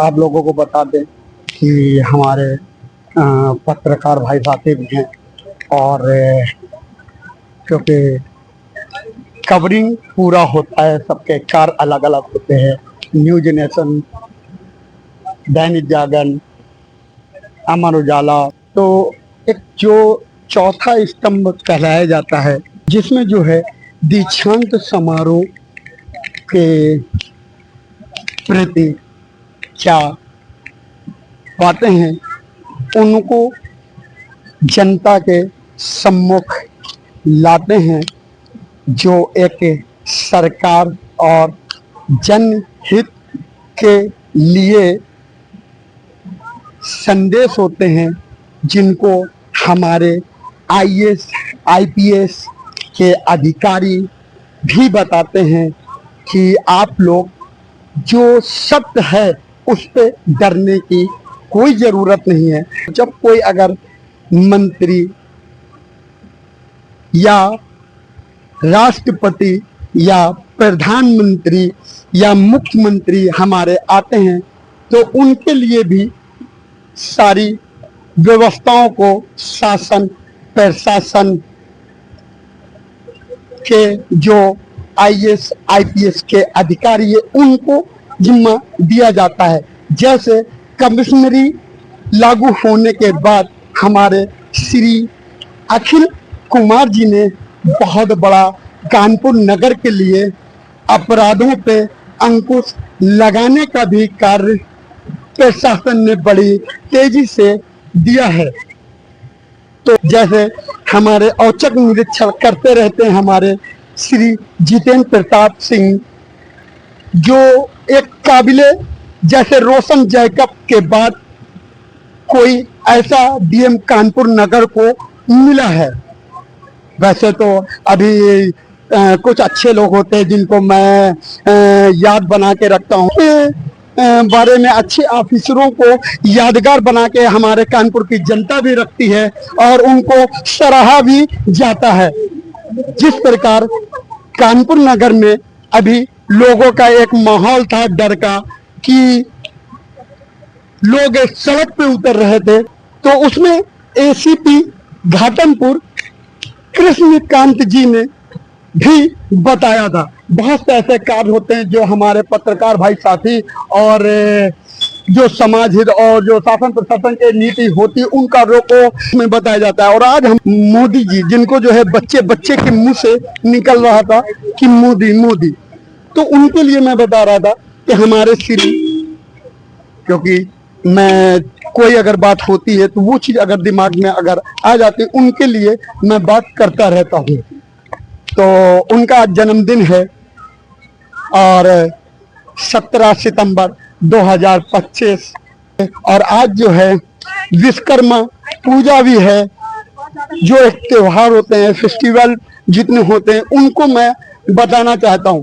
आप लोगों को बता दें कि हमारे पत्रकार भाई साथी भी हैं और क्योंकि कवरिंग पूरा होता है, सबके कार्य अलग अलग होते हैं। न्यूज नेशन, दैनिक जागरण, अमर उजाला, तो एक जो चौथा स्तंभ कहलाया जाता है, जिसमें जो है दीक्षांत समारोह के प्रति क्या बातें हैं उनको जनता के सम्मुख लाते हैं, जो एक सरकार और जनहित के लिए संदेश होते हैं, जिनको हमारे आईएएस आईपीएस के अधिकारी भी बताते हैं कि आप लोग जो सत्य है उस पे डरने की कोई ज़रूरत नहीं है। जब कोई अगर मंत्री या राष्ट्रपति या प्रधानमंत्री या मुख्यमंत्री हमारे आते हैं तो उनके लिए भी सारी व्यवस्थाओं को शासन प्रशासन के जो आईएएस आईपीएस के अधिकारी है उनको जिम्मा दिया जाता है। जैसे कमिश्नरी लागू होने के बाद हमारे श्री अखिल कुमार जी ने बहुत बड़ा कानपुर नगर के लिए अपराधों पे अंकुश लगाने का भी कार्य प्रशासन ने बड़ी तेजी से दिया है। तो जैसे हमारे औचक निरीक्षण करते रहते हैं हमारे श्री जितेंद्र प्रताप सिंह, जो एक काबिले जैसे रोशन जैकब के बाद कोई ऐसा डीएम कानपुर नगर को मिला है। वैसे तो अभी कुछ अच्छे लोग होते हैं जिनको मैं याद बना के रखता हूँ, बारे में अच्छे ऑफिसरों को यादगार बना के हमारे कानपुर की जनता भी रखती है और उनको सराहा भी जाता है। जिस प्रकार कानपुर नगर में अभी लोगों का एक माहौल था डर का कि लोग सड़क पे उतर रहे थे, तो उसमें एसीपी घाटमपुर कृष्णकांत जी ने भी बताया था। बहुत से ऐसे कार्य होते हैं जो हमारे पत्रकार भाई साथी और जो समाज हित और जो शासन प्रशासन की नीति होती है उन कार्यों को में बताया जाता है। और आज हम मोदी जी, जिनको जो है बच्चे बच्चे के मुंह से निकल रहा था कि मोदी मोदी, तो उनके लिए मैं बता रहा था कि हमारे श्री, क्योंकि मैं कोई अगर बात होती है तो वो चीज अगर दिमाग में अगर आ जाती है उनके लिए मैं बात करता रहता हूँ। तो उनका जन्मदिन है और 17 सितंबर 2025 और आज जो है विश्वकर्मा पूजा भी है, जो एक त्योहार होते हैं, फेस्टिवल जितने होते हैं उनको मैं बताना चाहता हूँ।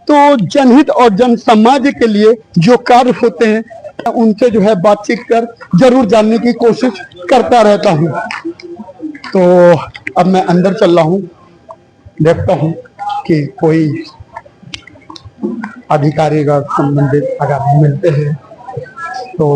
तो जनहित और जन समाज के लिए जो कार्य होते हैं उनसे जो है बातचीत कर जरूर जानने की कोशिश करता रहता हूँ। तो अब मैं अंदर चल रहा हूँ, देखता हूँ कि कोई अधिकारी का संबंधित अगर मिलते हैं तो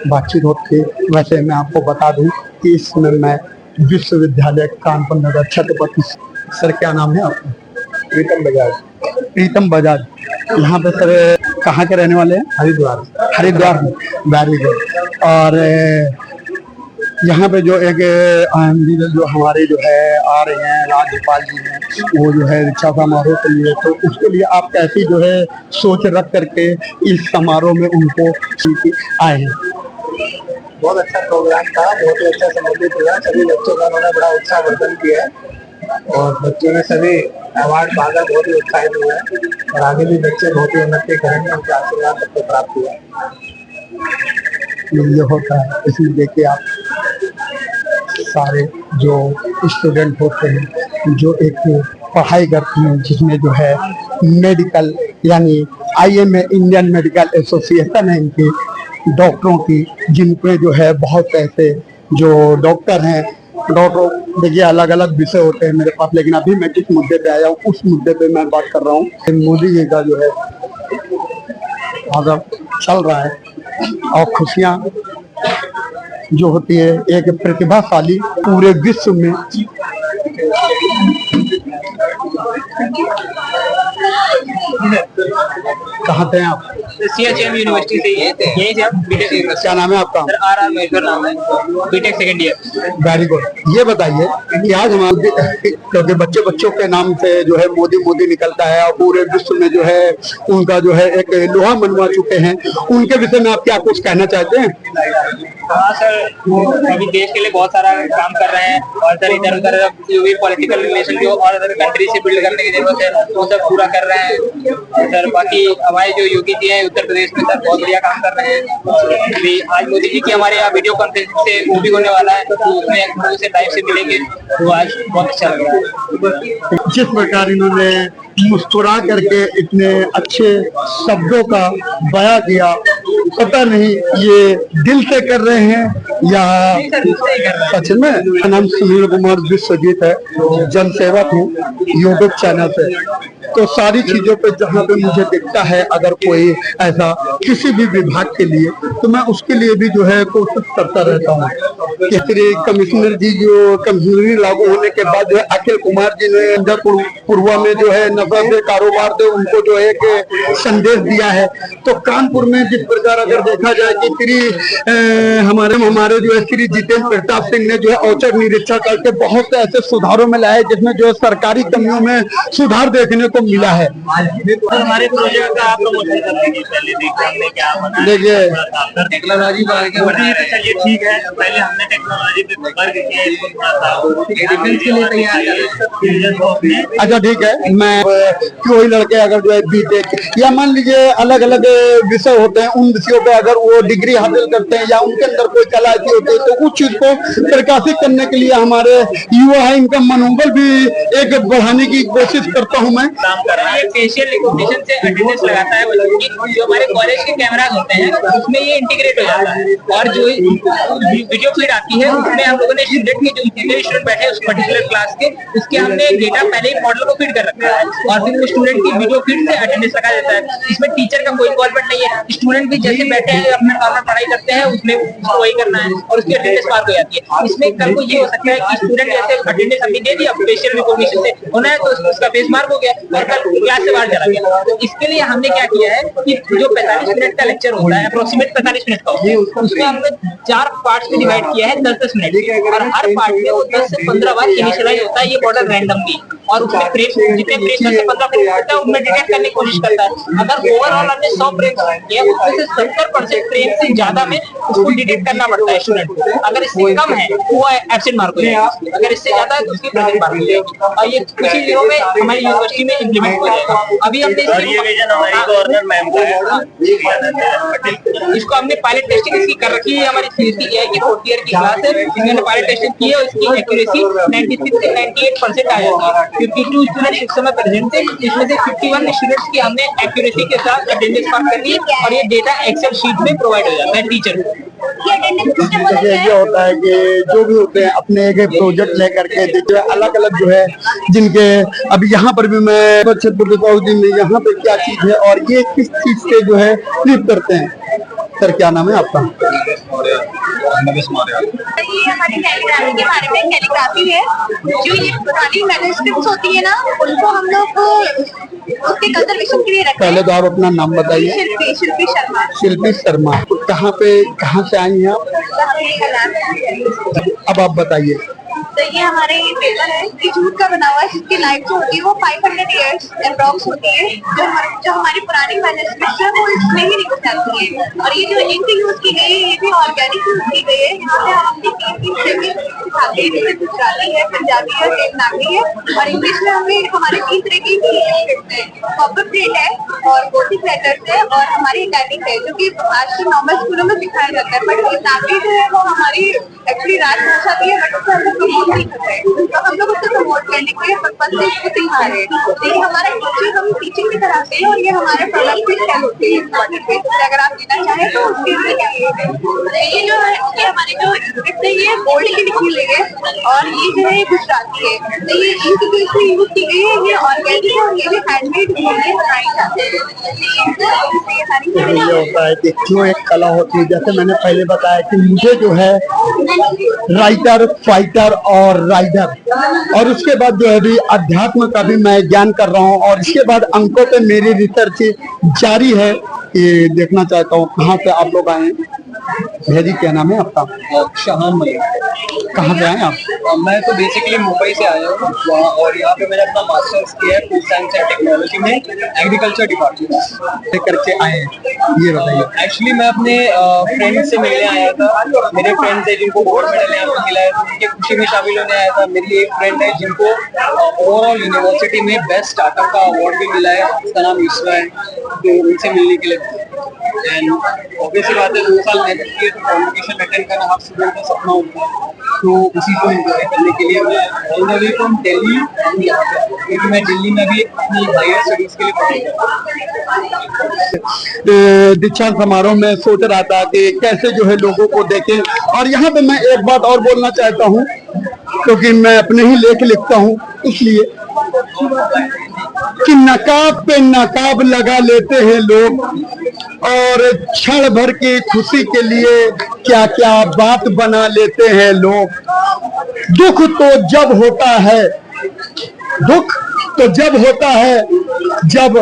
बातचीत होती है। वैसे मैं आपको बता दूं कि इसमें मैं विश्वविद्यालय कानपुर नगर छत्रपति, सर क्या नाम है आपका? प्रीतम बजाज। प्रीतम बजाज, यहाँ पे सर कहाँ के रहने वाले हैं? हरिद्वार। Haridwar, very good. और यहाँ पे जो एक जो हमारे जो है आ रहे हैं राज्यपाल जी हैं, वो जो है दीक्षा समारोह के लिए, तो उसके लिए आप कैसी जो है सोच रख करके इस समारोह में उनको आए हैं? बहुत अच्छा प्रोग्राम था, बहुत ही अच्छा संबंधित हुआ। सभी बच्चों का उन्होंने बड़ा उत्साहवर्धन किया है और बच्चों ने सभी अवार्ड पाकर बहुत ही उत्साहित हुए हैं और आगे भी बच्चे बहुत ही उन्नति करेंगे, उनके आशीर्वाद सबको प्राप्त हुआ। ये होता है, इसलिए देखिए आप सारे जो स्टूडेंट होते हैं जो एक पढ़ाई करते हैं जिसमें जो है मेडिकल यानी आईएमए इंडियन मेडिकल एसोसिएशन है इनकी डॉक्टरों की, जिनपे जो है बहुत ऐसे जो डॉक्टर हैं, डॉक्टर देखिए अलग अलग विषय होते हैं मेरे पास, लेकिन अभी मैं जिस मुद्दे पे आया हूँ उस मुद्दे पे मैं बात कर रहा हूँ। मोदी जी का जो है अगर चल रहा है और खुशियाँ जो होती है एक प्रतिभाशाली पूरे विश्व में कहाँ थे आप? CHM यूनिवर्सिटी से ही है, यहीं से आप बीटेक। क्या नाम है आपका? सर RR महेश्वर नाम है, BTech second year. Very good. ये बताइए कि आज हमारे क्योंकि बच्चों के नाम से जो है मोदी मोदी निकलता है और पूरे विश्व में जो है उनका जो है एक लोहा मनवा चुके हैं, उनके विषय में आप क्या कुछ कहना चाहते हैं? हाँ सर, अभी देश के लिए बहुत सारा काम कर रहे हैं और सर इधर उधर जो भी पॉलिटिकल रिलेशन जो और अदर कंट्री से बिल्ड करने की जरूरत है वो सब पूरा कर रहे हैं। सर बाकी हमारे जो योगी जी हैं उत्तर प्रदेश में सर बहुत बढ़िया काम कर रहे हैं। अभी आज मोदी जी की हमारे यहाँ वीडियो कॉन्फ्रेंसिंग से वो भी होने वाला है, तो उसमें हम लोगों से लाइव से मिलेंगे, तो आज बहुत अच्छा लग रहा है। जिस प्रकार इन्होंने मुस्कुरा करके इतने अच्छे शब्दों का बयां किया, पता नहीं ये दिल से कर रहे हैं या सच में। मेरा नाम सुनील कुमार विश्वजीत है, जनसेवक हूँ यूट्यूब चैनल पे। तो सारी चीजों पे जहाँ पे मुझे दिखता है अगर कोई ऐसा किसी भी विभाग के लिए, तो मैं उसके लिए भी जो है कोशिश करता रहता हूँ। श्री कमिश्नर जी जो कमिश्नरी लागू होने के बाद जो है अखिल कुमार जी ने पूर्वा में जो है नशा से कारोबार थे उनको जो है एक संदेश दिया है। तो कानपुर में जिस प्रकार अगर देखा जाए कि श्री हमारे जो है श्री जितेंद्र प्रताप सिंह ने जो है औचक निरीक्षण करके बहुत से ऐसे सुधारों में लाए जिसमें जो है सरकारी कमियों में सुधार देखने को मिला है। हमारे प्रोजेक्ट का आप प्रमोशन करने के पहले देखिए टेक्नोलॉजी चलिए ठीक है, पहले हमने टेक्नोलॉजी पे वर्क किया, इसको थोड़ा सा डिफेंस के लिए तैयार किया। अच्छा ठीक है, मैं कोई लड़के अगर जो है बीटेक या मान लीजिए अलग अलग विषय होते हैं, उन विषयों पे अगर वो डिग्री हासिल करते हैं या उनके अंदर कोई कला ऐसी होती है, तो उस चीज को प्रकाशित करने के लिए हमारे युवा है, इनका मनोबल भी एक बढ़ाने की कोशिश करता हूँ मैं। काम कर रहा है फेशियल रिकॉग्निशन से अटेंडेंस लगाता है बच्चों की। जो हमारे कॉलेज के कैमराज होते हैं उसमें ये इंटीग्रेट हो जाता है और जो वीडियो फीड आती है उसमें हम लोगों ने स्टूडेंट के जो जितने स्टूडेंट बैठे हैं उस पर्टिकुलर क्लास के उसके हमने डेटा पहले ही मॉडल को फीड कर रखा है और फिर वो स्टूडेंट की वीडियो फीड से अटेंडेंस लगा देता है। इसमें टीचर का कोई इन्वॉल्वमेंट नहीं है, स्टूडेंट भी जैसे बैठे हैं अपने नॉर्मल पढ़ाई करते हैं उसमें उसको वही करना है और उसकी अटेंडेंस मार्क हो जाती है। इसमें कल को ये हो सकता है कि स्टूडेंट जैसे अटेंडेंस हमने दे दिया फेशियल रिकॉग्निशन से होना है तो उसका फेस मार्क हो गया और कल क्लास से बाहर चला गया। तो इसके लिए हमने क्या किया है कि जो 45 मिनट का लेक्चर होता है अप्रोक्सीमेट 45 मिनट का होता है उसको हमने 4 पार्ट्स में डिवाइड किया है 10-10 मिनट और हर पार्ट में वो 10 से 15 बार इनिशियलाइज होता है ये मॉडल रैंडमली और उसमें फ्रेम जितने फ्रेम 10 से 15 फ्रेम होता है उनमें डिटेक्ट करने की कोशिश करता है। अगर ओवरऑल हमने 100 फ्रेम किया उसमें से 70% फ्रेम से ज्यादा में उसको डिटेक्ट करना पड़ता है स्टूडेंट को। अगर इससे कम है वो एब्सेंट मार्क हो जाएगा, अगर इससे ज्यादा है तो उसकी प्रेजेंट मार्क हो जाएगी और ये कुछ ही दिनों में हमारी यूनिवर्सिटी में इम्प्लीमेंट हो जाएगा। अभी हमने गवर्नर मैम का इसको हमने पायलट टेस्टिंग इसकी कर रखी है। हमारी CSE AI की 4th ईयर की क्लास है, इसमें पायलट टेस्टिंग की है और इसकी एक्यूरेसी 96 से 98% आ जाती है। 52 स्टूडेंट इस समय प्रेजेंट थे, इसमें से 51 स्टूडेंट्स की हमने एक्यूरेसी के साथ अटेंडेंस मार्क कर ली और ये डेटा एक्सेल शीट में प्रोवाइड हो जाता है टीचर को। ये होता है कि जो भी होते हैं अपने एक प्रोजेक्ट लेकर के देखिए अलग अलग जो है जिनके अभी यहाँ पर भी मैं छतरपुर में यहाँ पे क्या चीज है और ये किस चीज से जो है ट्रिप करते हैं। सर क्या नाम है आपका? ये हमारी कैलीग्राफी के बारे में कैलीग्राफी है, जो ये पुरानी मैन्युस्क्रिप्ट्स होती है ना उनको हम लोग उसके कंजर्वेशन के लिए रखते हैं। पहले तो आप अपना नाम बताइए। शिल्पी शर्मा। शिल्पी शर्मा। कहाँ से आई हैं आप? अब आप बताइए। तो ये हमारे पेपर है कि जूट का बना हुआ है जिसकी लाइफ जो होती है वो 500 इयर्स अप्रॉक्स होती है। जो हमारी पुरानी मैन्युस्क्रिप्ट्स है वो इसमें ही लिखी जाती है और ये जो इंक यूज की गई है ये भी ऑर्गेनिक यूज की गई है। यहाँ पे हम अपनी 3 सिखाते हैं जैसे गुजराती है, पंजाबी है, देवनागरी है और इंग्लिश में हमें हमारे 3 तरह की स्क्रिप्ट है। कॉपर प्लेट है और गोथिक लेटर्स है और हमारी इटैलिक है जो कि आजकल नॉर्मल स्कूलों में सिखाया जाता है। बट देवनागरी जो है वो हमारी एक्चुअली राजभाषा भी है बट उसको हम लोग प्रमोट नहीं कर रहे हैं, तो हम लोग उसको प्रमोट करने के पर्पज से इसको सिखा रहे हैं। तो ये हमारा टीचिंग हम टीचिंग भी कराते हैं और ये हमारे प्रोडक्ट भी सेल होते हैं। से अगर आप लेना चाहें तो उसके लिए ये जो है ये हमारी जो स्क्रिप्ट है ये गोल्ड की लिखी हुई है और ये जो है गुजराती है। तो ये इनकी जो इसमें यूज की गई है ये ऑर्गेनिक और ये भी हैंडमेड बनाई जाती है। ये होता है कि क्यों एक कला होती है, जैसे मैंने पहले बताया कि मुझे जो है राइटर, फाइटर और राइडर और उसके बाद जो है भी अध्यात्म का भी मैं ज्ञान कर रहा हूँ और इसके बाद अंकों पे मेरी रिसर्च जारी है। ये देखना चाहता हूँ कहाँ से आप लोग आए हैं। भैया क्या नाम है आपका? शाहान मलिक। कहाँ से आए आप? मैं तो बेसिकली मुंबई से आया हूँ और यहाँ पे मैंने अपना मास्टर्स किया है फूड साइंस एंड टेक्नोलॉजी में एग्रीकल्चर डिपार्टमेंट करके आए हैं, ये बताइए। एक्चुअली मैं अपने फ्रेंड से मिलने आया था। मेरे फ्रेंड्स है जिनको गोल्ड मेडल यहाँ पे मिला है तो उनके खुशी में शामिल होने आया था। मेरी एक फ्रेंड है जिनको ओवरऑल यूनिवर्सिटी में बेस्ट स्टार्टअप का अवार्ड भी मिला है, उसका नाम ईश्वर है, तो उनसे मिलने के लिए। एंड ऑब्वियसली बात है 2 साल मेहनत की है तो कॉम्पिटिशन अटेंड करना हर स्टूडेंट का सपना होता है, तो उसी को एंजॉय करने के लिए मैं all the way from Delhi यहाँ पे, क्योंकि मैं दिल्ली में भी अपनी हायर स्टडीज के लिए पढ़ाई कर रहा हूँ। दीक्षांत समारोह में सोच रहा था कि कैसे जो है लोगों को देखें और यहाँ पे मैं एक बात और बोलना चाहता हूँ क्योंकि मैं अपने ही लेख लिखता हूँ इसलिए कि नकाब पे नकाब लगा लेते हैं लोग और क्षण भर की खुशी के लिए क्या क्या बात बना लेते हैं लोग। दुख तो जब होता है जब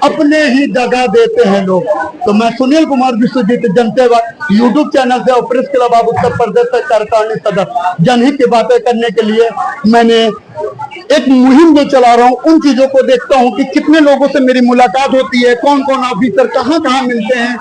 अपने ही दगा देते हैं लोग। तो मैं सुनील कुमार विश्वजीत जनसेवा यूट्यूब चैनल से और press club of Uttar Pradesh से कार्यकारिणी सदस्य जनहित की बातें करने के लिए मैंने एक मुहिम जो चला रहा हूँ। उन चीजों को देखता हूँ कि कितने लोगों से मेरी मुलाकात होती है, कौन कौन ऑफिसर कहाँ कहाँ मिलते हैं।